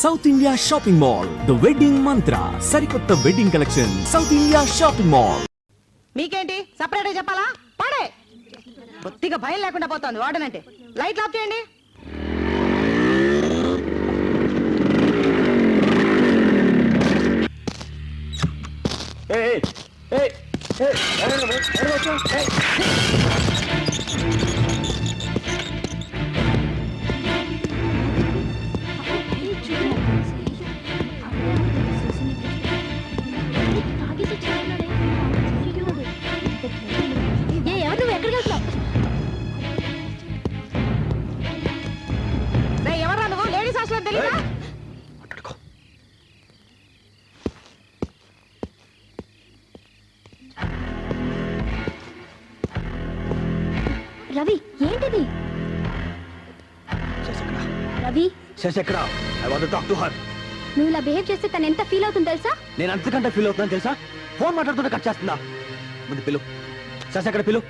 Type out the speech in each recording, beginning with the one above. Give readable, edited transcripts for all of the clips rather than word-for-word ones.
South India shopping mall the wedding Mantra సరికొత్త wedding collection south India shopping mall. మీకేంటి separate చెప్పాలా? పడే బొత్తిగా భయం లేకుండా పోతుంది వాడనంటే. లైట్ ఆఫ్ చేయండి. ఎవరా నువ్వు? లేడీస్ హాస్టల్ తెలియదా? రవి ఏంటిది? Ravi Sasikala, I want to talk to her. నువ్వు ఇలా బిహేవ్ చేస్తే తను ఎంత ఫీల్ అవుతుందో తెలుసా? నేను అంతకంటే ఫీల్ అవుతున్నాను తెలుసా? ఫోన్ మాట్లాడుతుంటే కట్ చేస్తుందా? ముందు పిలు, శశికళ పిలు.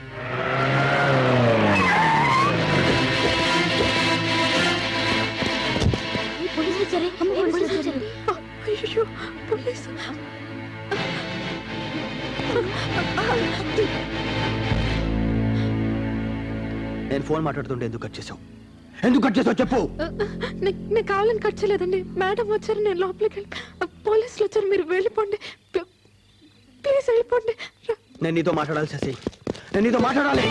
పోలీసులు వచ్చారే, పోలీసులు వచ్చారే. అయ్యో పోలీసు. నేను ఫోన్ మాట్లాడుతుంటే ఎందుకు కట్ చేసావు? ఎందుకు కట్ చేసావు చెప్పు. నేను కావాలని కట్ చేయలేదండి. మేడం వచ్చారు, నేను లోపలికి వెళ్ళి పోలీసులు వచ్చారు, మీరు వెళ్ళిపోండి ప్లీజ్ వెళ్ళిపోండి. నేను నీతో మాట్లాడాలి శశి, నేను నీతో మాట్లాడాలి.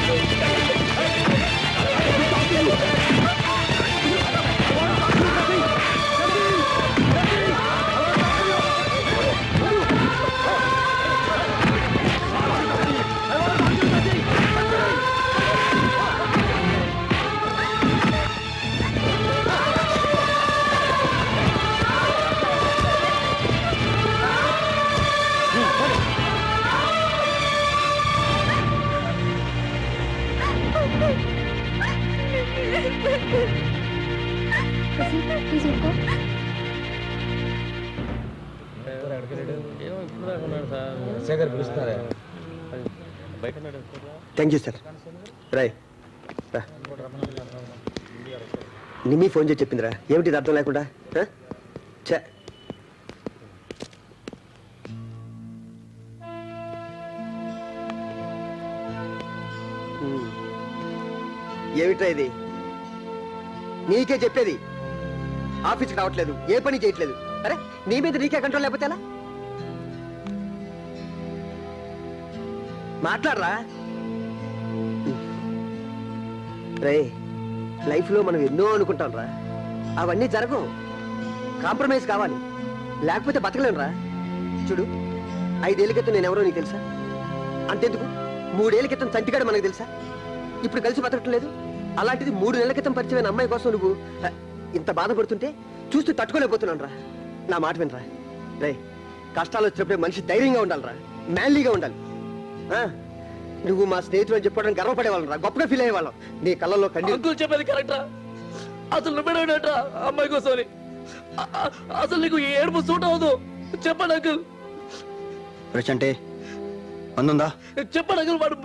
Thank you sir. Rai Nimmi phone చేసి చెప్పిందిరా. ఏమిటి అర్థం లేకుండా? ఏమిట్రా ఇది? నీకే చెప్పేది, ఆఫీస్కి రావట్లేదు, ఏ పని చేయట్లేదు. అరే నీ మీద నీకే కంట్రోల్ లేకపోతే ఎలా? మాట్లాడరా. రే లైఫ్లో మనం ఎన్నో అనుకుంటాం రా, అవన్నీ జరగవు. కాంప్రమైజ్ కావాలి, లేకపోతే బతకలేనురా. చూడు, 5 ఏళ్ల క్రితం నేనెవరో నీకు తెలుసా? అంతెందుకు 3 ఏళ్ల క్రితం చంటిగాడు మనకు తెలుసా? ఇప్పుడు కలిసి బతకటం లేదు. అలాంటిది 3 నెలల క్రితం పరిచయమైన అమ్మాయి కోసం నువ్వు ఇంత బాధపడుతుంటే చూస్తూ తట్టుకోలేకపోతున్నాను రా. నా మాట వినరా. రే కష్టాలు వచ్చినప్పుడే మనిషి ధైర్యంగా ఉండాలిరా, మ్యాన్లీగా ఉండాలి. నువ్వు మా స్నేహితుడు అని చెప్పడానికి గర్వపడేవాళ్ళం రా, గొప్పగా ఫీల్ అయ్యేవాళ్ళం. నీ కళ్ళల్లో అంకుల్ చెప్పేది కరెక్టా? అసలు నువ్వేనట అమ్మాయి కోసం. అసలు నీకు ఏడుపు సూట్ అవ్వదు. చెప్పండి అంకుల్. అంటే అందుందా? చెప్పండి అంకుల్. వాడు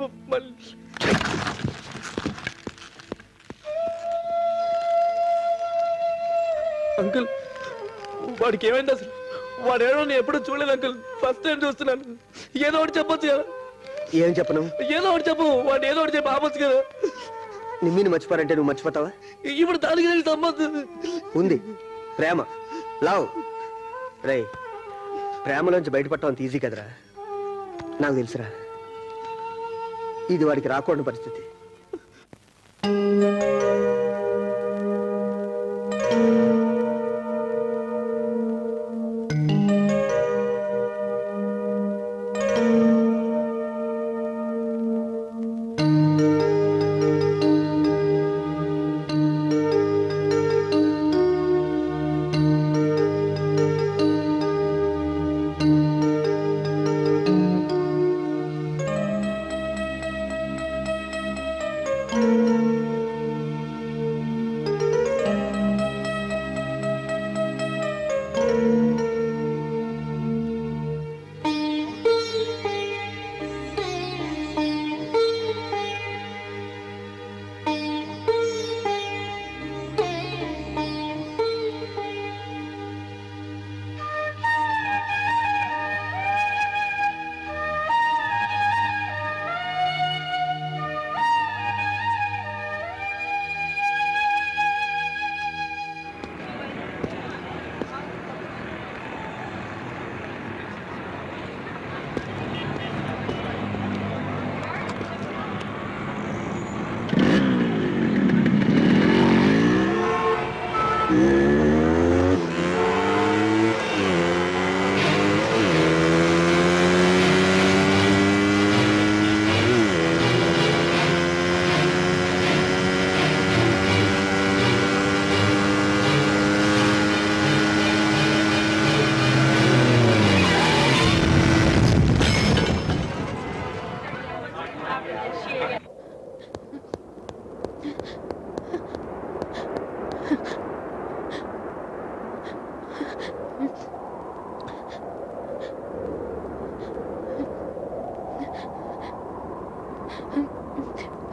అంకుల్ వాడికి ఏమైంది అసలు? వాడు ఏడో నేను ఎప్పుడు చూడలేదు అంకుల్, ఫస్ట్ టైం చూస్తున్నాను. ఏదో ఒకటి చెప్పొచ్చు కదా. ఏం చెప్పను? ఏదో ఒకటి చెప్పు. వాడు ఏదో ఒకటి చెప్పి ఆపొచ్చు కదా. నిమ్మిని మర్చిపోరంటే నువ్వు మర్చిపోతావా? ఇప్పుడు దానికి సంబంధం ఉంది, ప్రేమ, లవ్. రే ప్రేమలోంచి బయటపడటం అంత ఈజీ కదరా. నాకు తెలుసురా, ఇది వాడికి రాకూడని పరిస్థితి.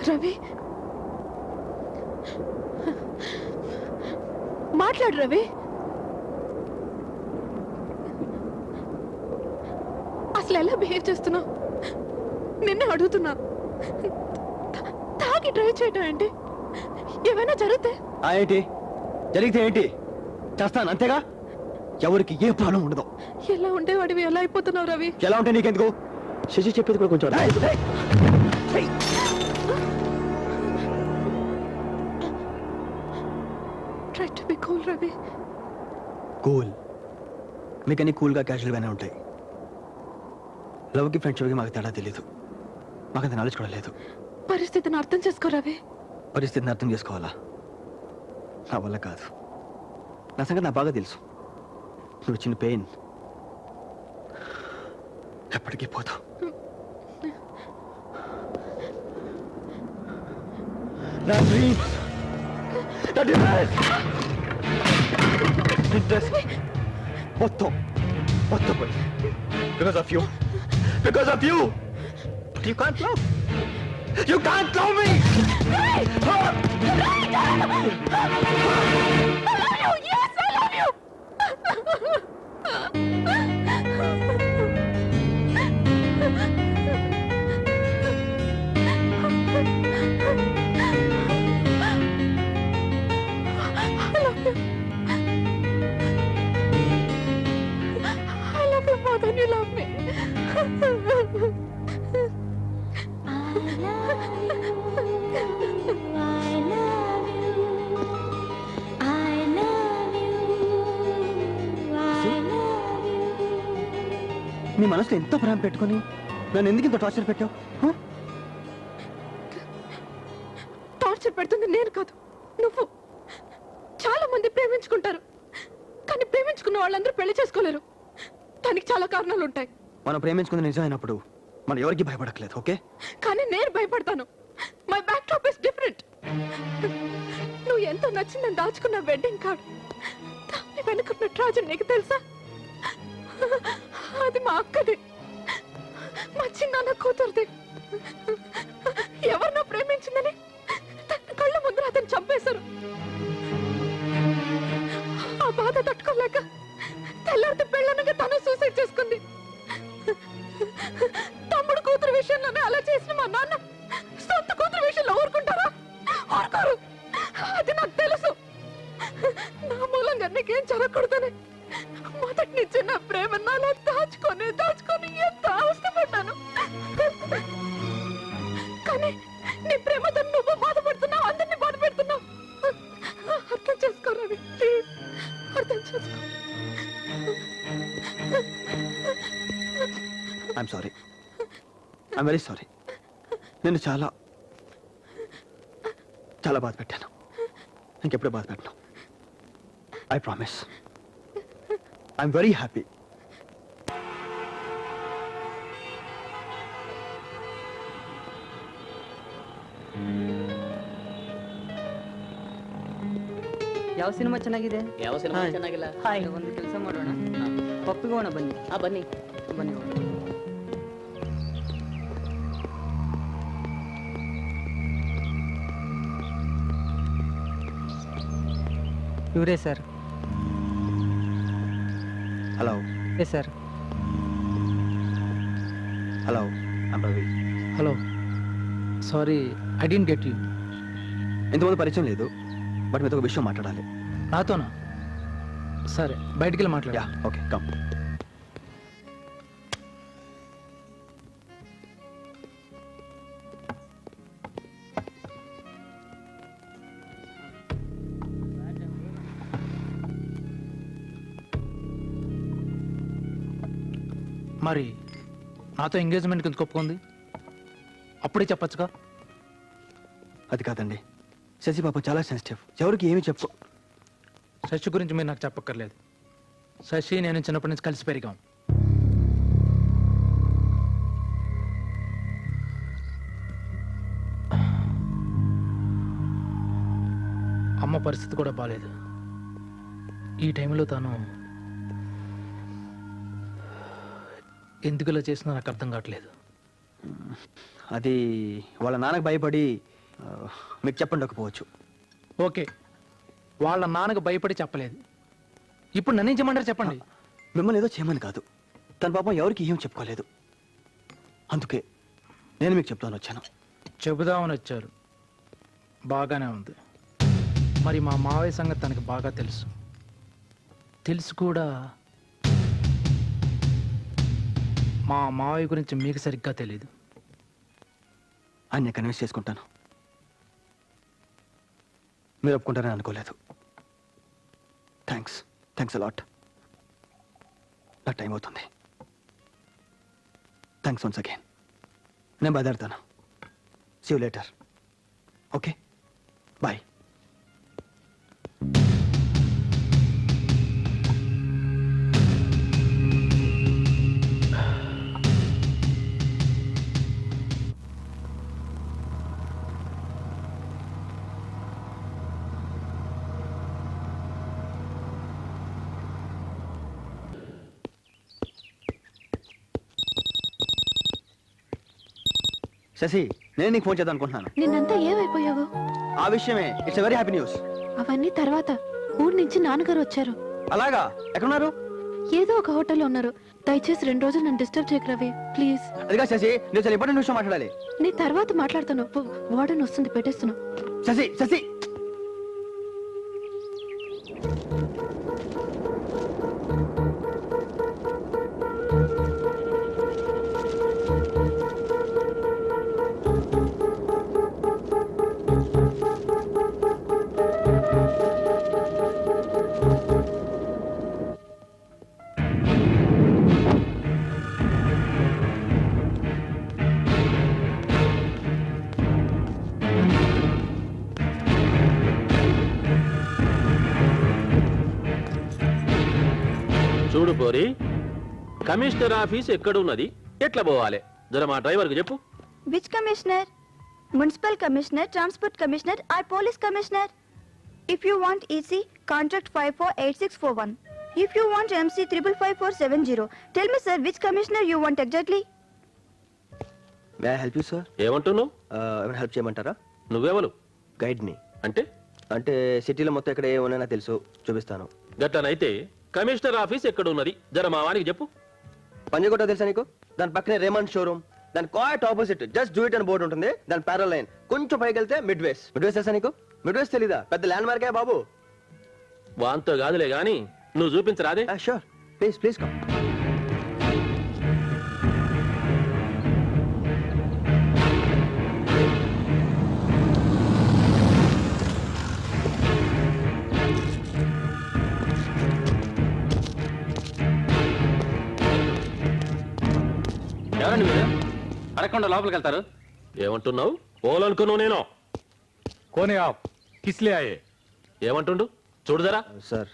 రవి మాట్లాడు రవి. అసలు ఎలా బిహేవ్ చేస్తున్నావు? నిన్నే అడుగుతున్నా. తాగి డ్రైవ్ చేయటం ఏంటి? ఏమైనా జరిగితే? ఏంటి జరిగితే ఏంటి? చేస్తాను అంతేగా. ఎవరికి ఏ ప్రాబ్లం ఉండదు. ఎలా ఉండేవాడివి ఎలా అయిపోతున్నావు రవి? ఎలా ఉంటే నీకెందుకు? శశి చెప్పేది కూడా కొంచెం try to be cool Ravi. Cool మీకన్నీ కూల్గా క్యాజువల్గానే ఉంటాయి. లవ్కి ఫ్రెండ్షిప్కి మాకు తేడా తెలీదు. మాకు అంత నాలెడ్జ్ కూడా లేదు. పరిస్థితిని అర్థం చేసుకో రవి. పరిస్థితిని అర్థం చేసుకోవాలా? నా వల్ల కాదు. నా సంగతి నాకు బాగా తెలుసు. నువ్వు చిన్న పెయిన్ ఎప్పటికీ పోతావు. నా dreams, నా desires, interest, మొత్తం పోయి. Because of you. Because of you. But you can't love. You can't love me. I love you more than you love me. నీ మనసులో ఎంతో ప్రేమ పెట్టుకొని నన్ను ఎందుకు ఇంత టార్చర్ పెట్టావు? టార్చర్ పెడుతుంది నేను కాదు, నువ్వు. చాలా మంది ప్రేమించుకుంటారు, కానీ ప్రేమించుకున్న వాళ్ళందరూ పెళ్లి చేసుకోలేరు. దానికి చాలా కారణాలు ఉంటాయి. మనం ప్రేమించుకుంది నిజమైనప్పుడు మనం ఎవరికి భయపడట్లేదు. ఓకే, కానీ నేను భయపడతాను. My backdrop is different. నువ్వు ఎంతో నచ్చిందని దాచుకున్న వెడ్డింగ్ కార్డ్, దాన్ని వెనుకున్న ట్రాజెడీ నీకు తెలుసా? అది మా అక్కది, మా చిన్నాన్న కూతురుది. ఎవరినో ప్రేమించిందని తన కళ్ళ ముందర అతను చంపేశారు. ఆ బాధ తట్టుకోలేక తెల్లారితే పెళ్ళనగా తను సూసైడ్ చేసుకుంది. తమ్ముడు కూతురు విషయంలోనే అలా చేసిన మా నాన్న సొంత కూతురు విషయంలో ఊరుకుంటారా? ఊరుకోరు. అది నాకు తెలుసు. నా మూలంగా నీకేం జరగకూడదని మొదటి నుంచి నా ప్రేమ నాలో దాచుకొని ఎంత అవస్థపడ్డాను. కానీ నీ ప్రేమతో నువ్వు బాధపడుతున్నావు, అందరినీ బాధ పెడుతున్నావు. అర్థం చేసుకోరా, ప్లీజ్ అర్థం చేసుకో. I'm sorry. I'm very sorry. నేను చాలా చాలా బాధ పెట్టాను. ఇంకెప్పుడే బాధ పెట్టను. I promise. I'm very happy. ಯಾವ ಸಿನಿಮಾ ಚೆನ್ನಾಗಿದೆ? ಯಾವ ಸಿನಿಮಾ ಚೆನ್ನಾಗಿಲ್ಲ? ಒಂದು ಕೆಲಸ ಮಾಡೋಣ, ಪಪ್ಪಿಗೆ ಹೋಗೋಣ ಬನ್ನಿ. ಬನ್ನಿ ಬನ್ನಿ ಇವರೇ sir. Hello sir. Hello, I'm Ravi. Hello, sorry I didn't get you. ఇంతమంది పరిచయం లేదు, బట్ మీతో ఒక విషయం మాట్లాడాలి. నాతోనా? సరే, బయటికి వెళ్ళి మాట్లాడా. Yeah, okay, come. మరి నాతో ఎంగేజ్మెంట్కి ఎందుకు ఒప్పుకుంది? అప్పుడే చెప్పచ్చుగా. అది కాదండి, శశి పాప చాలా సెన్సిటివ్. ఎవరికి ఏమి చెప్పు. శశి గురించి మీరు నాకు చెప్పక్కర్లేదు. శశి నేను చిన్నప్పటి నుంచి కలిసి పెరిగాం. అమ్మ పరిస్థితి కూడా బాలేదు. ఈ టైంలో తను ఎందుకు ఇలా చేసినా నాకు అర్థం కావట్లేదు. అది వాళ్ళ నాన్నకు భయపడి మీకు చెప్పండకపోవచ్చు. ఓకే, వాళ్ళ నాన్నకు భయపడి చెప్పలేదు. ఇప్పుడు నన్నేం చేయమంటారు చెప్పండి. మిమ్మల్ని ఏదో చేయమని కాదు, తన పాపం ఎవరికి ఏం చెప్పుకోలేదు, అందుకే నేను మీకు చెప్తాను వచ్చాను. చెబుదామని వచ్చారు, బాగానే ఉంది. మరి మా మావయ్య సంగతి తనకి బాగా తెలుసు. తెలుసు కూడా మా మావయ్య గురించి మీకు సరిగ్గా తెలీదు. ఆయన కన్విన్స్ చేసుకుంటాను. మీరు ఒప్పుకుంటారని అనుకోలేదు. Thanks a lot. నాకు టైం అవుతుంది. Thanks once again. నేను బయలుదేరుతాను. See you later. Okay, bye. Shashi, నేను నీకు ఫోన్ చేద్దాం అనుకుంటున్నాను. నిన్నంతా ఏమైపోయావు? ఆ విషయమే. It's very happy news. అవన్నీ తర్వాత. ఊరు నుంచి నాన్నగారు వచ్చారు. అలాగా? ఎక్కడున్నారు? ఏదో ఒక హోటల్లో ఉన్నారు. దయచేసి 2 రోజులు నన్ను డిస్టర్బ్ చేయకు రవి, ప్లీజ్. అదిగా శశి, నేను చాలా ఇంపార్టెంట్ విషయం మాట్లాడాలి. నేను తర్వాత మాట్లాడతాను. వార్డెన్ వస్తుంది, పెట్టేస్తున్నావు. శశి చూడు పోరి, కమిషనర్ ఆఫీస్ ఎక్కడున్నది, ఎట్లా పోవాలి, జర మా డ్రైవర్కి చెప్పు. Which commissioner? Municipal commissioner, transport commissioner or police commissioner? If you want EC, contact 548641. If you want MC 555470. Tell me sir, which commissioner you want exactly? May I help you sir? ఏమంటున్నావు? ఏమైనా help చేయమంటారా? నువ్వెవరు? గైడ్ని. అంటే సిటీలో మొత్తం ఎక్కడ ఏమన్నా తెలుసు, చూపిస్తాను. గట్లనైతే కమిషనర్ ఆఫీస్ ఎక్కడున్నది, జర మా వానికి చెప్పు. పంజగుట్ట తెలుసా నీకు? దాని పక్కనే రేమండ్ షోరూమ్, దాని quiet opposite just do it అని బోర్డు ఉంటుంది. దాని ప్యారల్ లైన్ కొంచెం పైకి వెళ్తే మిడ్ వేస్ తెలుసా నీకు? మిడ్ వేస్ తెలీదా? పెద్ద ల్యాండ్ మార్కే బాబు. వాంతో కాదులే గాని నువ్వు చూపించరాదే? Sure, please come. ఎవరండి మీరు? అరకుండా లోపలికి వెళ్తారు. ఏమంటున్నావు? పోలనుకున్నావు నేను. కోనే ఆప్ కిస్లే ఆయే? ఏమంటుండు చూడు జరా. सर,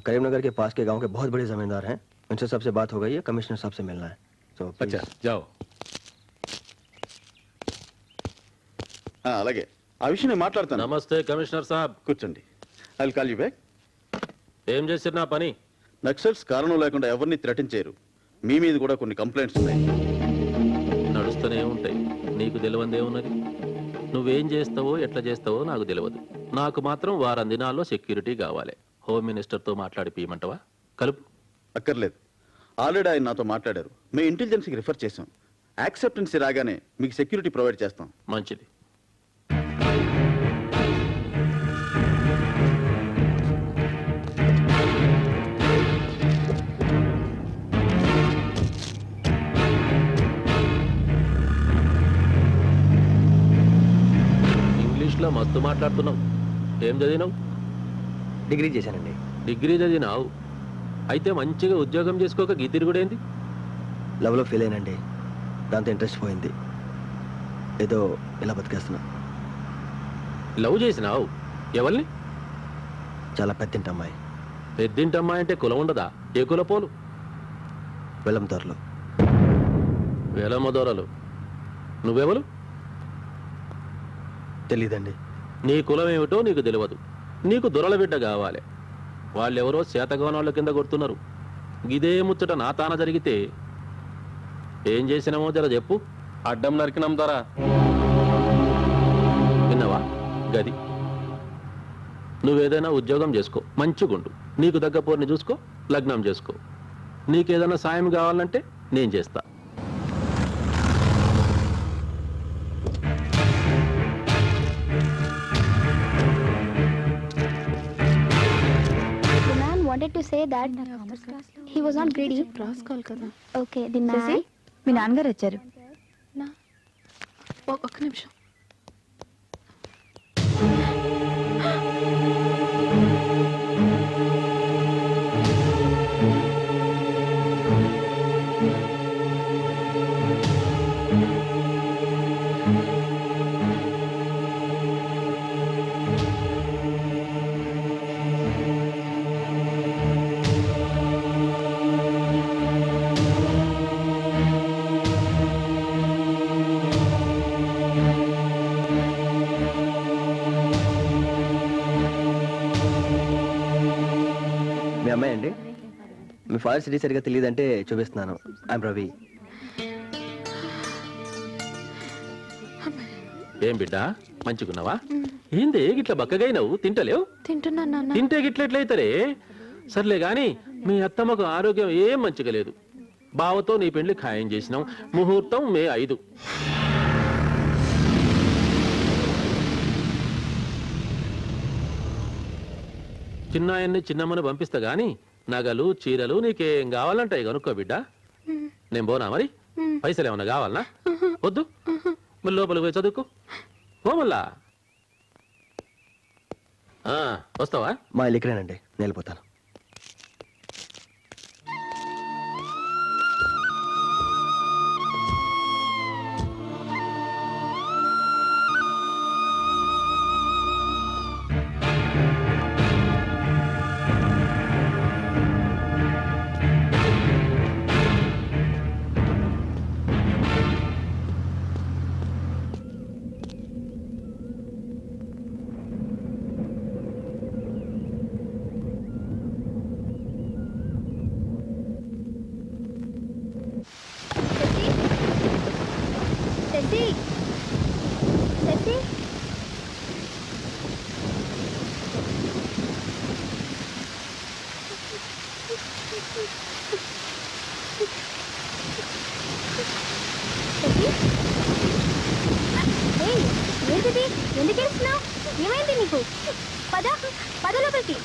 करीमनगर के पास के गांव के बहुत बड़े जमींदार हैं, उनसे सबसे बात हो गई है, कमिश्नर साहब से मिलना है. तो అచ్చా జాओ. అలాగే, ఆ విషయం నేను మాట్లాడతాను. నమస్తే కమిషనర్ సాబ్. కూర్చోండి. I will call you back. ఏం చేసిన నా పని? నక్సల్స్ కారణం లేకుండా ఎవరిని థ్రెటన్ చేయరు. మీ మీద కూడా కొన్ని కంప్లైంట్స్ ఉన్నాయి. నడుస్తూనే ఉంటాయి, నీకు తెలియందే ఉన్నది. నువ్వేం చేస్తావో ఎట్లా చేస్తావో నాకు తెలియదు. నాకు మాత్రం వారం దినాల్లో సెక్యూరిటీ కావాలి. హోమ్ మినిస్టర్తో మాట్లాడి పీయమంటవా? కలుపు. అక్కర్లేదు, ఆల్రెడీ ఆయన నాతో మాట్లాడారు. మేము ఇంటెలిజెన్స్కి రిఫర్ చేసాం. యాక్సెప్టెన్సీ రాగానే మీకు సెక్యూరిటీ ప్రొవైడ్ చేస్తాం. మంచిది. ఇంగ్లీష్లో మస్తు మాట్లాడుతున్నావు. ఏం చదివినావు? డిగ్రీ చేశానండి. డిగ్రీ చదివినావు అయితే మంచిగా ఉద్యోగం చేసుకోక గీతిరి కూడా ఏంది? లవ్లో ఫెయిల్ అయినండి, దాంతో ఇంట్రెస్ట్ పోయింది. ఏదో ఇలా బతికేస్తున్నా. లవ్ చేసినావు? ఎవరిని? చాలా పెద్దింటి అమ్మాయి. పెద్దింటి అమ్మాయి అంటే కులం ఉండదా? ఏ కుల పోలు? వెలంతోర్లో. వేలమ్మదోరలు. నువ్వెవరు? తెలీదండి. నీ కులం ఏమిటో నీకు తెలియదు. నీకు దొరల బిడ్డ కావాలి. వాళ్ళెవరో శాతగోనాళ్ళ కింద కొడుతున్నారు. ఇదే ముచ్చట నా తాన జరిగితే ఏం చేసినామో జర చెప్పు. అడ్డం నరికినాం దొరా. విన్నావా గది. నువ్వేదైనా ఉద్యోగం చేసుకో, మంచిగుండు, నీకు తగ్గ పోర్ని చూసుకో, లగ్నం చేసుకో. నీకేదైనా సాయం కావాలంటే నేను చేస్తా. The man wanted to say that he was not greedy. Okay, the man. మీ నాన్నగారు వచ్చారు. ఒక్క నిమిషం. మీ అమ్మాయి అండి? మీ ఫాదర్ సిటీ సరిగా తెలియదంటే చూపిస్తున్నాను. ఐఎమ్ రవి. ఏం బిడ్డ మంచిగున్నావా? ఏంది గిట్ల బక్కగైనవు? తింటలేవు? తింటున్నా నాన్న. తింటే గిట్లెట్లయితరే? సర్లే గాని మీ అత్తమ్మకు ఆరోగ్యం ఏం మంచిగా లేదు. బావతో నీ పెండ్లి ఖాయం చేసినాం. ముహూర్తం మే 5. చిన్నాయన్ని చిన్నమ్మని పంపిస్తా గాని నగలు చీరలు నీకేం కావాలంటాయి కనుక్కో బిడ్డ. నేను పోనా మరి? పైసలు ఏమన్నా కావాలనా? వద్దు, మరి లోపలికి పోయి చదువుకో. పో మళ్ళా. వస్తావా? మా ఇల్లు ఇక్కడేనండి, నేను వెళ్ళిపోతాను. ఏంటిది? ఎందుకు ఏడుస్తున్నావు? ఏమైంది నీకు? పద పద లోపలికి.